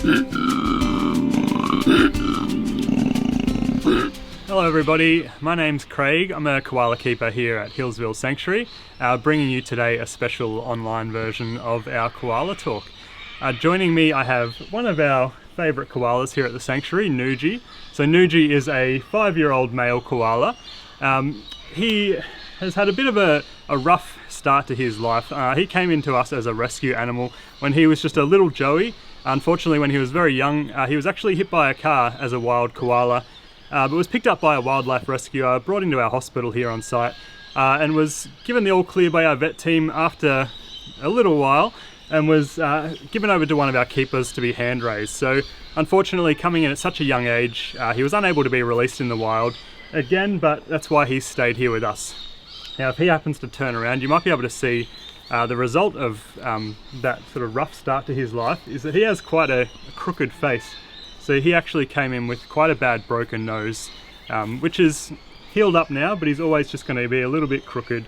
Hello everybody, my name's Craig. I'm a Koala Keeper here at Healesville Sanctuary, bringing you today a special online version of our Koala Talk. Joining me I have one of our favourite koalas here at the Sanctuary, Noojee. So Noojee is a 5-year-old male koala. He has had a bit of a rough start to his life. He came into us as a rescue animal when he was just a little joey. Unfortunately, when he was very young, he was actually hit by a car as a wild koala, but was picked up by a wildlife rescuer, brought into our hospital here on site, and was given the all clear by our vet team after a little while, and was given over to one of our keepers to be hand raised. So unfortunately, coming in at such a young age, he was unable to be released in the wild again, but that's why he stayed here with us. Now if he happens to turn around, you might be able to see the result of that sort of rough start to his life is that he has quite a crooked face. So he actually came in with quite a bad broken nose, which is healed up now, but he's always just going to be a little bit crooked.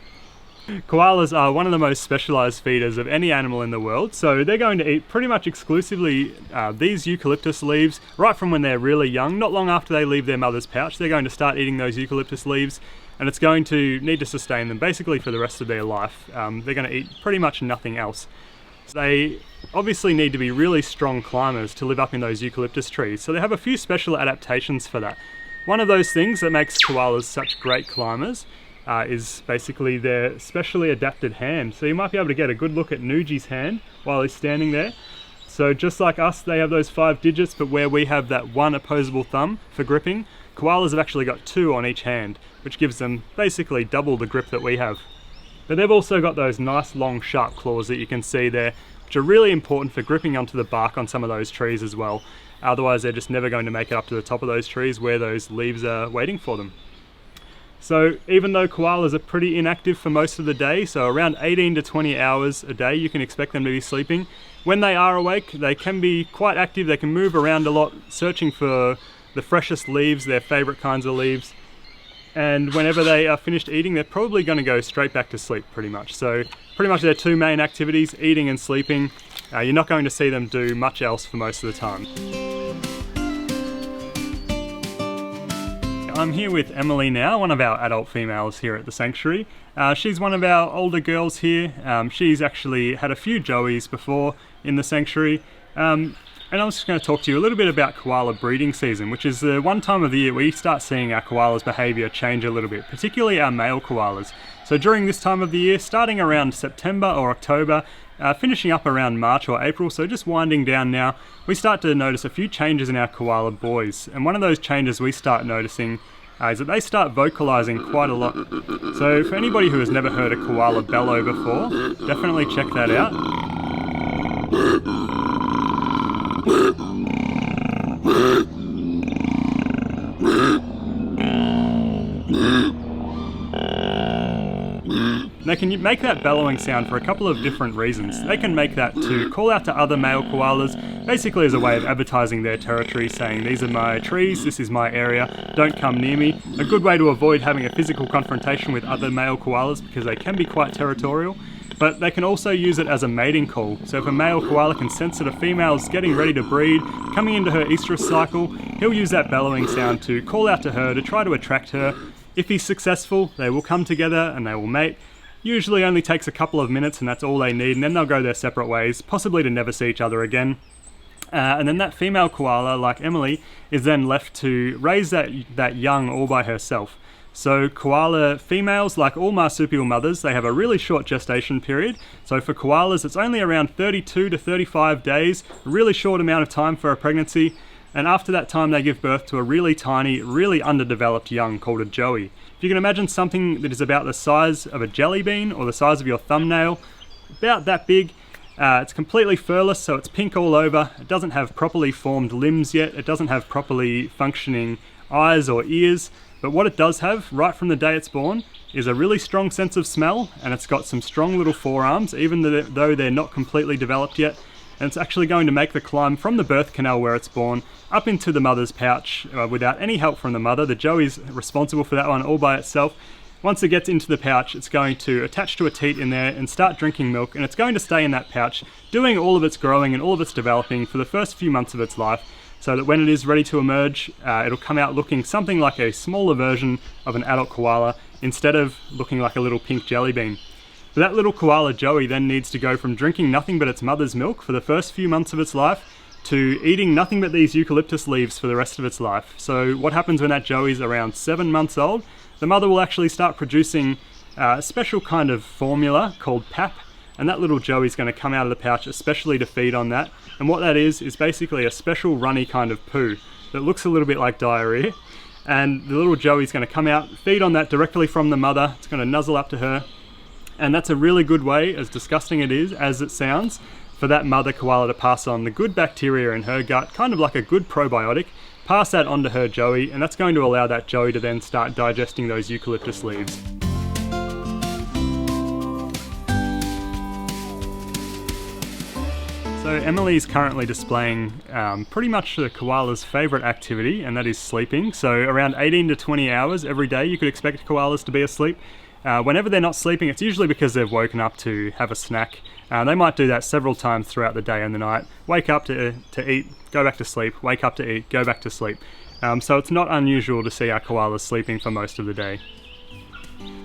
Koalas are one of the most specialised feeders of any animal in the world, so they're going to eat pretty much exclusively these eucalyptus leaves right from when they're really young. Not long after they leave their mother's pouch, they're going to start eating those eucalyptus leaves, and it's going to need to sustain them basically for the rest of their life. They're going to eat pretty much nothing else. They obviously need to be really strong climbers to live up in those eucalyptus trees, so they have a few special adaptations for that. One of those things that makes koalas such great climbers is basically their specially adapted hand. So you might be able to get a good look at Noojee's hand while he's standing there. So just like us, they have those 5 digits, but where we have that one opposable thumb for gripping, koalas have actually got 2 on each hand, which gives them basically double the grip that we have. But they've also got those nice long sharp claws that you can see there, which are really important for gripping onto the bark on some of those trees as well. Otherwise they're just never going to make it up to the top of those trees where those leaves are waiting for them. So even though koalas are pretty inactive for most of the day, so around 18 to 20 hours a day you can expect them to be sleeping, when they are awake they can be quite active. They can move around a lot, searching for the freshest leaves, their favourite kinds of leaves, and whenever they are finished eating they're probably going to go straight back to sleep pretty much. So pretty much their 2 main activities, eating and sleeping. You're not going to see them do much else for most of the time. I'm here with Emily now, one of our adult females here at the Sanctuary. She's one of our older girls here. She's actually had a few joeys before in the Sanctuary. And I was just going to talk to you a little bit about koala breeding season, which is the one time of the year we start seeing our koalas' behaviour change a little bit, particularly our male koalas. So during this time of the year, starting around September or October, finishing up around March or April, so just winding down now, we start to notice a few changes in our koala boys. And one of those changes we start noticing is that they start vocalising quite a lot. So for anybody who has never heard a koala bellow before, definitely check that out. They can make that bellowing sound for a couple of different reasons. They can make that to call out to other male koalas, basically as a way of advertising their territory, saying these are my trees, this is my area, don't come near me. A good way to avoid having a physical confrontation with other male koalas because they can be quite territorial. But they can also use it as a mating call. So if a male koala can sense that a female is getting ready to breed, coming into her estrus cycle, he'll use that bellowing sound to call out to her to try to attract her. If he's successful, they will come together and they will mate. Usually only takes a couple of minutes and that's all they need, and then they'll go their separate ways, possibly to never see each other again. And then that female koala, like Emily, is then left to raise that young all by herself. So koala females, like all marsupial mothers, they have a really short gestation period. So for koalas, it's only around 32 to 35 days, a really short amount of time for a pregnancy. And after that time, they give birth to a really tiny, really underdeveloped young called a joey. If you can imagine something that is about the size of a jelly bean or the size of your thumbnail, about that big. It's completely furless, so it's pink all over. It doesn't have properly formed limbs yet. It doesn't have properly functioning eyes or ears. But what it does have, right from the day it's born, is a really strong sense of smell, and it's got some strong little forearms, even though they're not completely developed yet. And it's actually going to make the climb from the birth canal where it's born up into the mother's pouch without any help from the mother. The joey's responsible for that one all by itself. Once it gets into the pouch, it's going to attach to a teat in there and start drinking milk, and it's going to stay in that pouch, doing all of its growing and all of its developing for the first few months of its life, so that when it is ready to emerge, it'll come out looking something like a smaller version of an adult koala, instead of looking like a little pink jelly bean. But that little koala Joey then needs to go from drinking nothing but its mother's milk for the first few months of its life to eating nothing but these eucalyptus leaves for the rest of its life. So what happens when that Joey's around 7 months old? The mother will actually start producing a special kind of formula called pap, and that little Joey's going to come out of the pouch especially to feed on that. And what that is basically a special runny kind of poo that looks a little bit like diarrhea. And the little Joey's going to come out, feed on that directly from the mother. It's going to nuzzle up to her. And that's a really good way, as disgusting as it sounds, for that mother koala to pass on the good bacteria in her gut, kind of like a good probiotic, pass that on to her Joey, and that's going to allow that Joey to then start digesting those eucalyptus leaves. So Emily is currently displaying pretty much the koala's favourite activity, and that is sleeping. So around 18 to 20 hours every day you could expect koalas to be asleep. Whenever they're not sleeping, it's usually because they've woken up to have a snack. They might do that several times throughout the day and the night. Wake up to eat, go back to sleep, wake up to eat, go back to sleep. So it's not unusual to see our koalas sleeping for most of the day.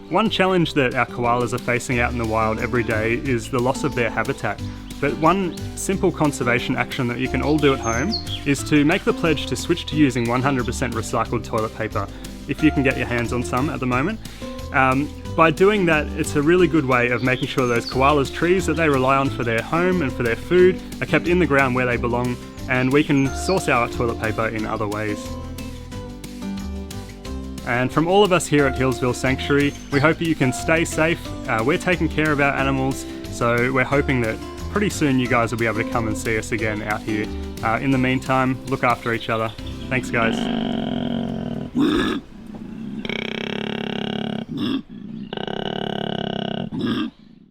One challenge that our koalas are facing out in the wild every day is the loss of their habitat. But one simple conservation action that you can all do at home is to make the pledge to switch to using 100% recycled toilet paper, if you can get your hands on some at the moment. By doing that, it's a really good way of making sure those koalas' trees that they rely on for their home and for their food are kept in the ground where they belong, and we can source our toilet paper in other ways. And from all of us here at Healesville Sanctuary, we hope that you can stay safe. We're taking care of our animals, so we're hoping that pretty soon you guys will be able to come and see us again out here. In the meantime, look after each other. Thanks, guys. Mm-hmm.